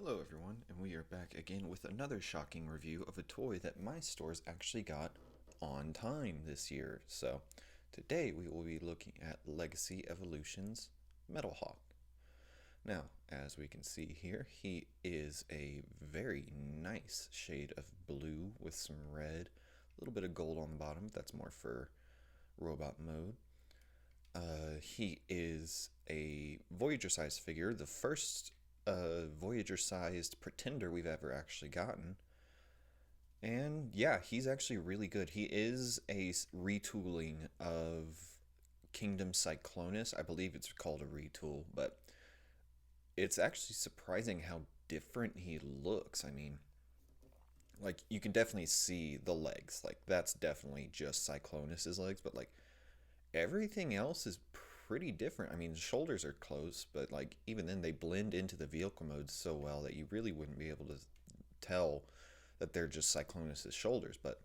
Hello everyone, and we are back again with another shocking review of a toy that my stores actually got on time this year. So, today we will be looking at Legacy Evolution's Metalhawk. Now, as we can see here, he is a very nice shade of blue with some red, a little bit of gold on the bottom. That's more for robot mode. He is a Voyager-sized figure, the first Voyager-sized pretender we've ever actually gotten. And yeah, he's actually really good. He is a retooling of Kingdom Cyclonus. I believe it's called a retool, but it's actually surprising how different he looks. I mean, like, you can definitely see the legs. Like, that's definitely just Cyclonus's legs, but like, everything else is pretty different. I mean, the shoulders are close, but like even then they blend into the vehicle mode so well that you really wouldn't be able to tell that they're just Cyclonus's shoulders. But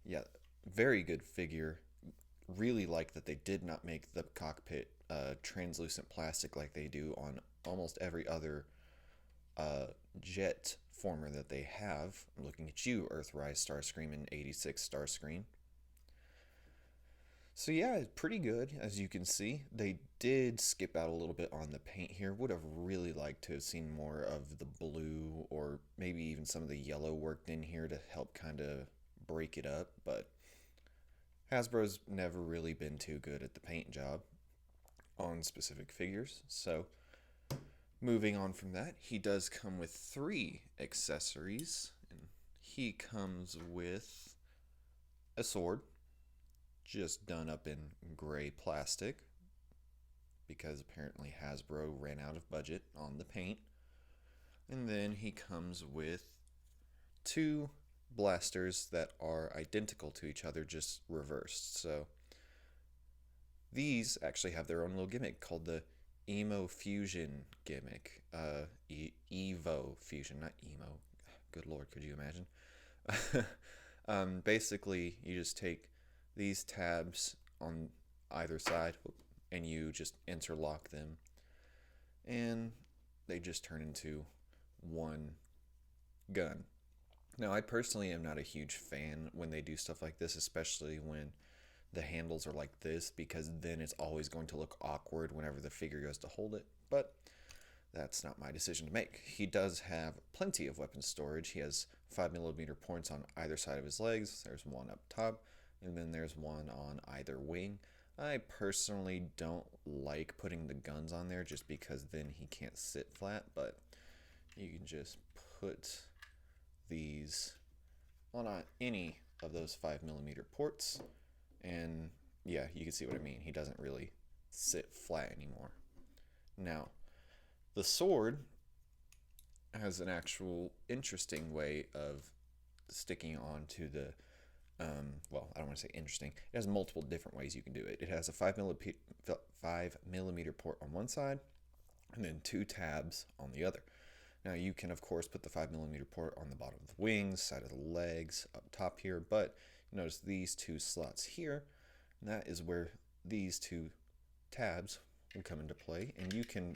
yeah, very good figure. Really like that they did not make the cockpit translucent plastic like they do on almost every other uh, jet former that they have. I'm looking at you, Earthrise Starscream and 86 Starscream. So yeah, it's pretty good, as you can see. They did skip out a little bit on the paint here. Would have really liked to have seen more of the blue or maybe even some of the yellow worked in here to help kind of break it up, but Hasbro's never really been too good at the paint job on specific figures. So moving on from that, he does come with 3 accessories. And he comes with a sword, just done up in gray plastic because apparently Hasbro ran out of budget on the paint. And then he comes with 2 blasters that are identical to each other, just reversed. So these actually have their own little gimmick called the Emo Fusion gimmick. Evo Fusion, not Emo. Good lord, could you imagine? Basically, you just take these tabs on either side and you just interlock them and they just turn into one gun. Now, I personally am not a huge fan when they do stuff like this, especially when the handles are like this, because then it's always going to look awkward whenever the figure goes to hold it. But that's not my decision to make. He does have plenty of weapon storage. He has 5mm points on either side of his legs. There's one up top, and then there's one on either wing. I personally don't like putting the guns on there just because then he can't sit flat, but you can just put these on any of those 5mm ports, and yeah, you can see what I mean. He doesn't really sit flat anymore. Now, the sword has an actual interesting way of sticking onto the well, I don't want to say interesting. It has multiple different ways you can do it. It has a 5mm port on one side and then 2 tabs on the other. Now you can of course put the 5mm port on the bottom of the wings, side of the legs, up top here, but notice these 2 slots here, and that is where these 2 tabs will come into play, and you can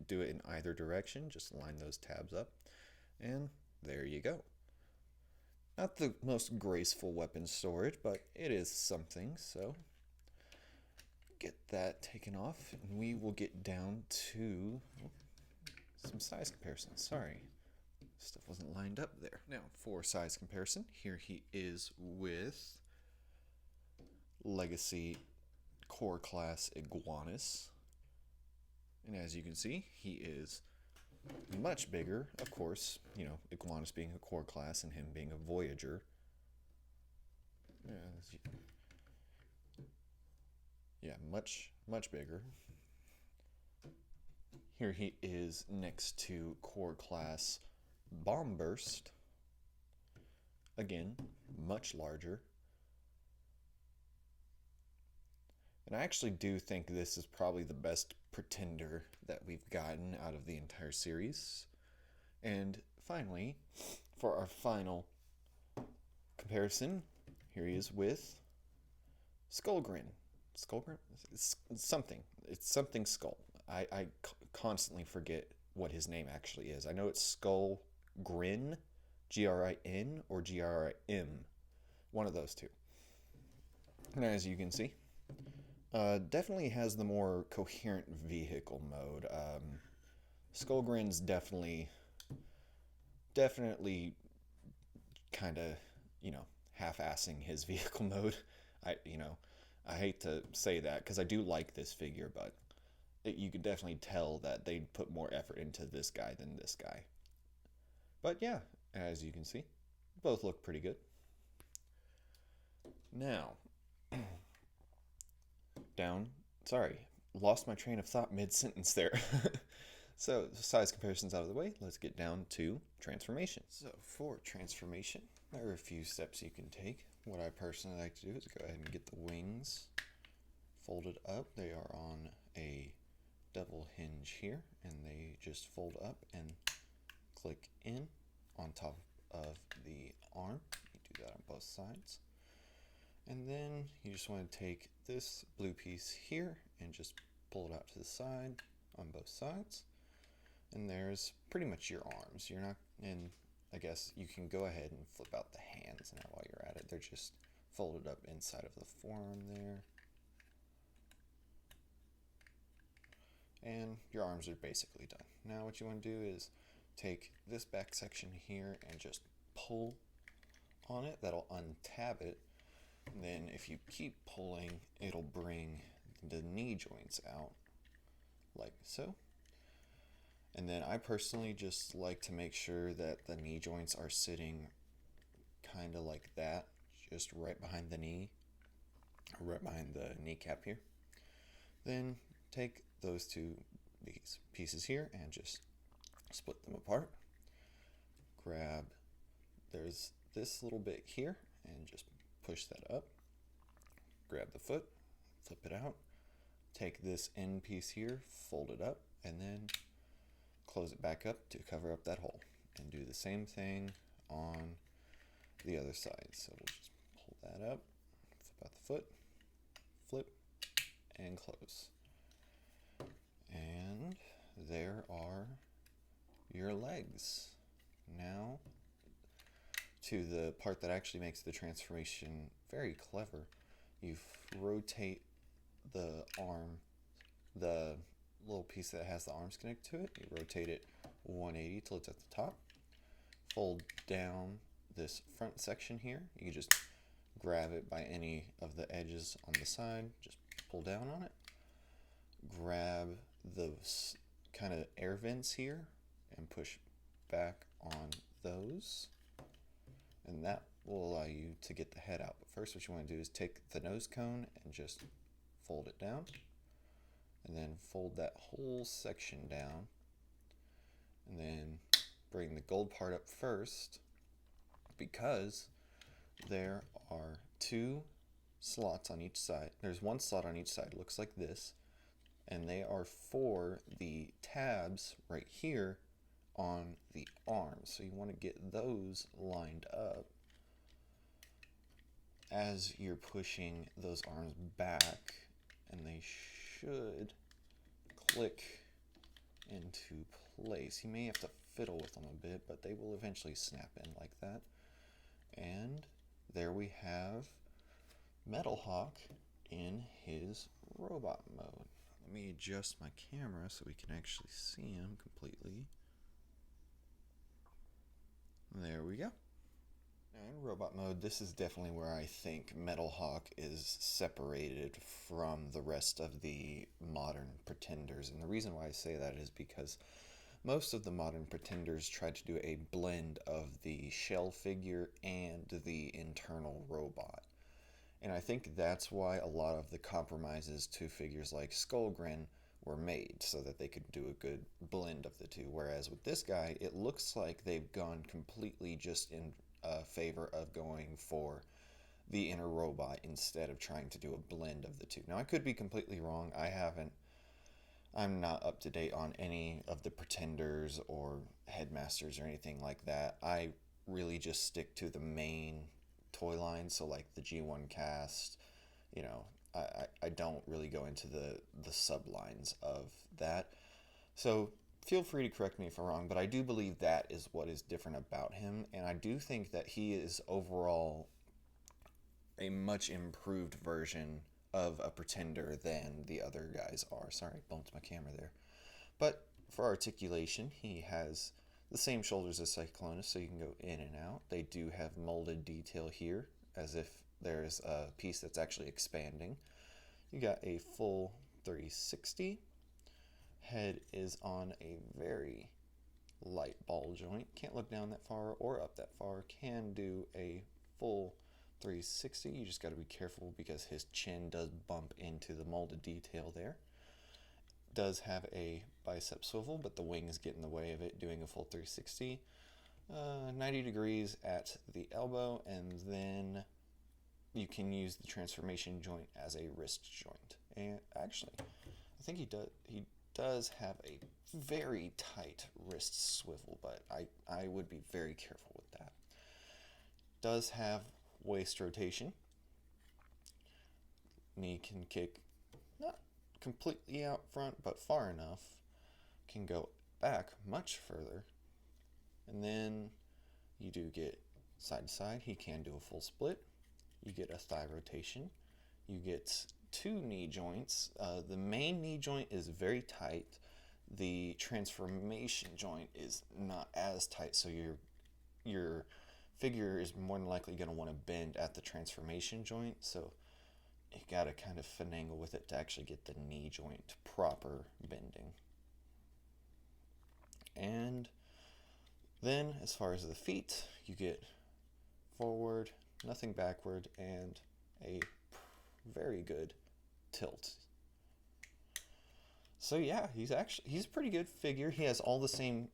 do it in either direction. Just line those tabs up, and there you go. Not the most graceful weapon storage, but it is something, so get that taken off, and we will get down to some size comparisons. Sorry, stuff wasn't lined up there. Now, for size comparison, here he is with Legacy Core Class Iguanus. And as you can see, he is much bigger, of course, you know, Iguanus being a core class and him being a Voyager. Yeah, much bigger. Here he is next to core class Bomb Burst. Again, much larger. And I actually do think this is probably the best pretender that we've gotten out of the entire series. And finally, for our final comparison, here he is with Skullgrin. Skullgrin? It's something. It's something Skull. I constantly forget what his name actually is. I know it's Skull Grin, Grin, or Grim, one of those two. And as you can see, definitely has the more coherent vehicle mode. Skullgrin's definitely kind of, half-assing his vehicle mode. I hate to say that because I do like this figure, but you could definitely tell that they put more effort into this guy than this guy. But yeah, as you can see, both look pretty good. Now, down. Sorry, lost my train of thought mid-sentence there. So, size comparisons out of the way, let's get down to transformation. So, for transformation, there are a few steps you can take. What I personally like to do is go ahead and get the wings folded up. They are on a double hinge here, and they just fold up and click in on top of the arm. You do that on both sides. And then you just want to take this blue piece here and just pull it out to the side on both sides. And there's pretty much your arms. You're not, and I guess you can go ahead and flip out the hands now while you're at it. They're just folded up inside of the forearm there. And your arms are basically done. Now what you want to do is take this back section here and just pull on it. That'll untab it. And then if you keep pulling, it'll bring the knee joints out like so. And then I personally just like to make sure that the knee joints are sitting kind of like that, just right behind the knee, or right behind the kneecap here. Then take these pieces here and just split them apart. There's this little bit here, and just push that up. Grab the foot, flip it out. Take this end piece here, fold it up, and then close it back up to cover up that hole. And do the same thing on the other side. So we'll just pull that up, flip out the foot, flip, and close. And there are your legs. Now, to the part that actually makes the transformation very clever, you rotate the arm, the little piece that has the arms connected to it, you rotate it 180 till it's at the top. Fold down this front section here. You can just grab it by any of the edges on the side, just pull down on it. Grab those kind of air vents here and push back on those. And that will allow you to get the head out. But first what you want to do is take the nose cone and just fold it down. And then fold that whole section down. And then bring the gold part up first, because there are two slots on each side. There's one slot on each side, looks like this. And they are for the tabs right here on the arms. So you want to get those lined up as you're pushing those arms back, and they should click into place. You may have to fiddle with them a bit, but they will eventually snap in like that. And there we have Metalhawk in his robot mode. Let me adjust my camera so we can actually see him completely. There we go. Now in robot mode, this is definitely where I think Metalhawk is separated from the rest of the modern pretenders. And the reason why I say that is because most of the modern pretenders try to do a blend of the shell figure and the internal robot. And I think that's why a lot of the compromises to figures like Skullgrin were made, so that they could do a good blend of the two. Whereas with this guy, it looks like they've gone completely just in favor of going for the inner robot instead of trying to do a blend of the two. Now, I could be completely wrong. I'm not up to date on any of the pretenders or headmasters or anything like that. I really just stick to the main toy line, so like the G1 cast, I don't really go into the sublines of that. So feel free to correct me if I'm wrong, but I do believe that is what is different about him, and I do think that he is overall a much improved version of a pretender than the other guys are. Sorry, I bumped my camera there. But for articulation, he has the same shoulders as Cyclonus, so you can go in and out. They do have molded detail here, as if there's a piece that's actually expanding. You got a full 360. Head is on a very light ball joint. Can't look down that far or up that far. Can do a full 360. You just got to be careful because his chin does bump into the molded detail there. Does have a bicep swivel, but the wings get in the way of it doing a full 360. 90 degrees at the elbow, and then you can use the transformation joint as a wrist joint. And actually, I think he does have a very tight wrist swivel, but I would be very careful with that. Does have waist rotation. Knee can kick not completely out front, but far enough. Can go back much further. And then you do get side to side. He can do a full split. You get a thigh rotation. You get two knee joints. The main knee joint is very tight. The transformation joint is not as tight, so your figure is more than likely going to want to bend at the transformation joint. So you got to kind of finagle with it to actually get the knee joint proper bending. And then as far as the feet, you get forward, nothing backward, and a very good tilt. So yeah, he's a pretty good figure. He has all the same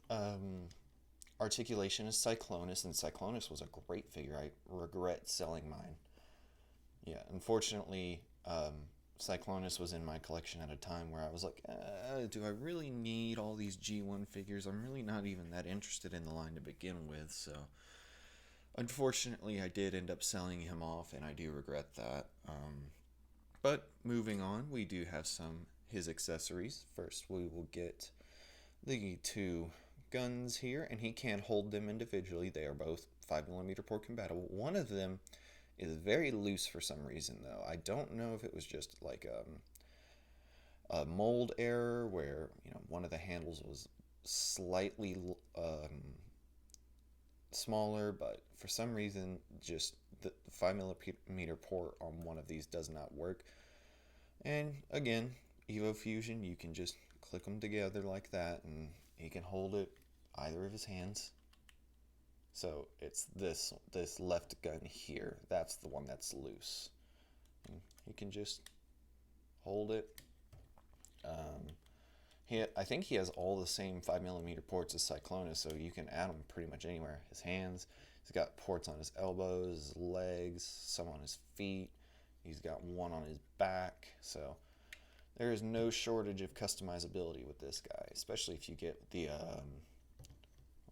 articulation as Cyclonus, and Cyclonus was a great figure. I regret selling mine. Yeah, unfortunately, Cyclonus was in my collection at a time where I was like, do I really need all these G1 figures? I'm really not even that interested in the line to begin with, so unfortunately I did end up selling him off, and I do regret that. But moving on, we do have his accessories. First, we will get the two guns here, and he can hold them individually. They are both 5mm port compatible. One of them is very loose for some reason, though. I don't know if it was just like a mold error where one of the handles was slightly smaller, but for some reason just the 5mm port on one of these does not work. And again, Evo Fusion, you can just click them together like that, and he can hold it either of his hands. So it's this left gun here. That's the one that's loose. And he can just hold it. I think he has all the same 5mm ports as Cyclonus, so you can add them pretty much anywhere. His hands, he's got ports on his elbows, legs, some on his feet. He's got one on his back, so there is no shortage of customizability with this guy, especially if you get the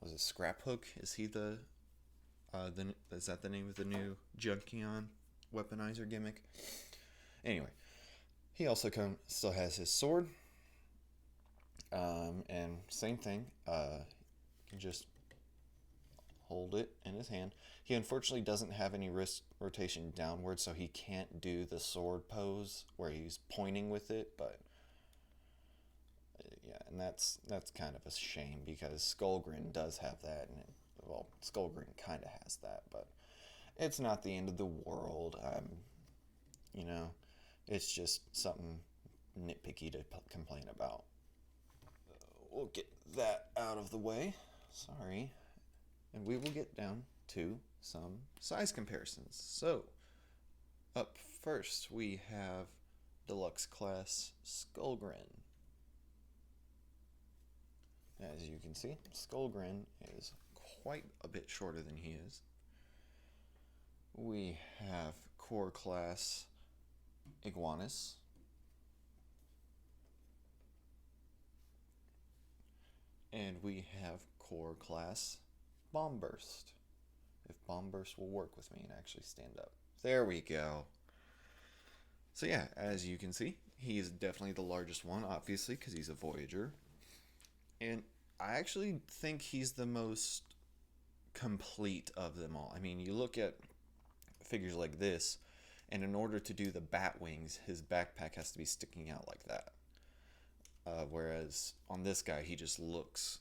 was it Scrap Hook? Is he is that the name of the new Junkion weaponizer gimmick? Anyway, he also still has his sword, and same thing. You can just hold it in his hand. He unfortunately doesn't have any wrist rotation downward, so he can't do the sword pose where he's pointing with it, but yeah, and that's kind of a shame because Skullgrin does have that, and Skullgrin kind of has that, but it's not the end of the world. It's just something nitpicky to complain about. We'll get that out of the way. Sorry. And we will get down to some size comparisons. So, up first we have Deluxe Class Skullgrin. As you can see, Skullgrin is quite a bit shorter than he is. We have Core Class Iguanus. And we have Core Class Bomb Burst. If Bomb Burst will work with me and actually stand up. There we go. So yeah, as you can see, he is definitely the largest one, obviously, because he's a Voyager. And I actually think he's the most complete of them all. I mean, you look at figures like this, and in order to do the bat wings, his backpack has to be sticking out like that. Whereas on this guy, he just looks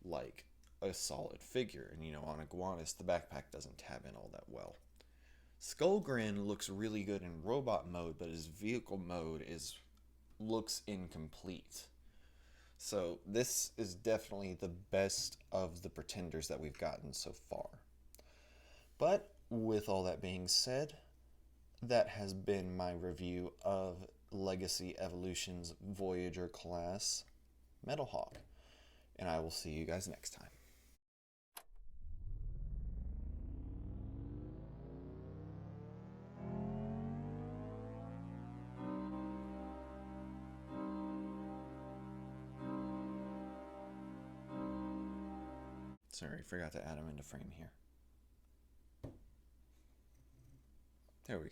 like a solid figure. And on Iguanus, the backpack doesn't tab in all that well. Skullgrin looks really good in robot mode, but his vehicle mode looks incomplete. So this is definitely the best of the pretenders that we've gotten so far. But with all that being said, that has been my review of Legacy Evolution's Voyager class Metalhawk. And I will see you guys next time. Sorry, forgot to add him into frame here. There we go.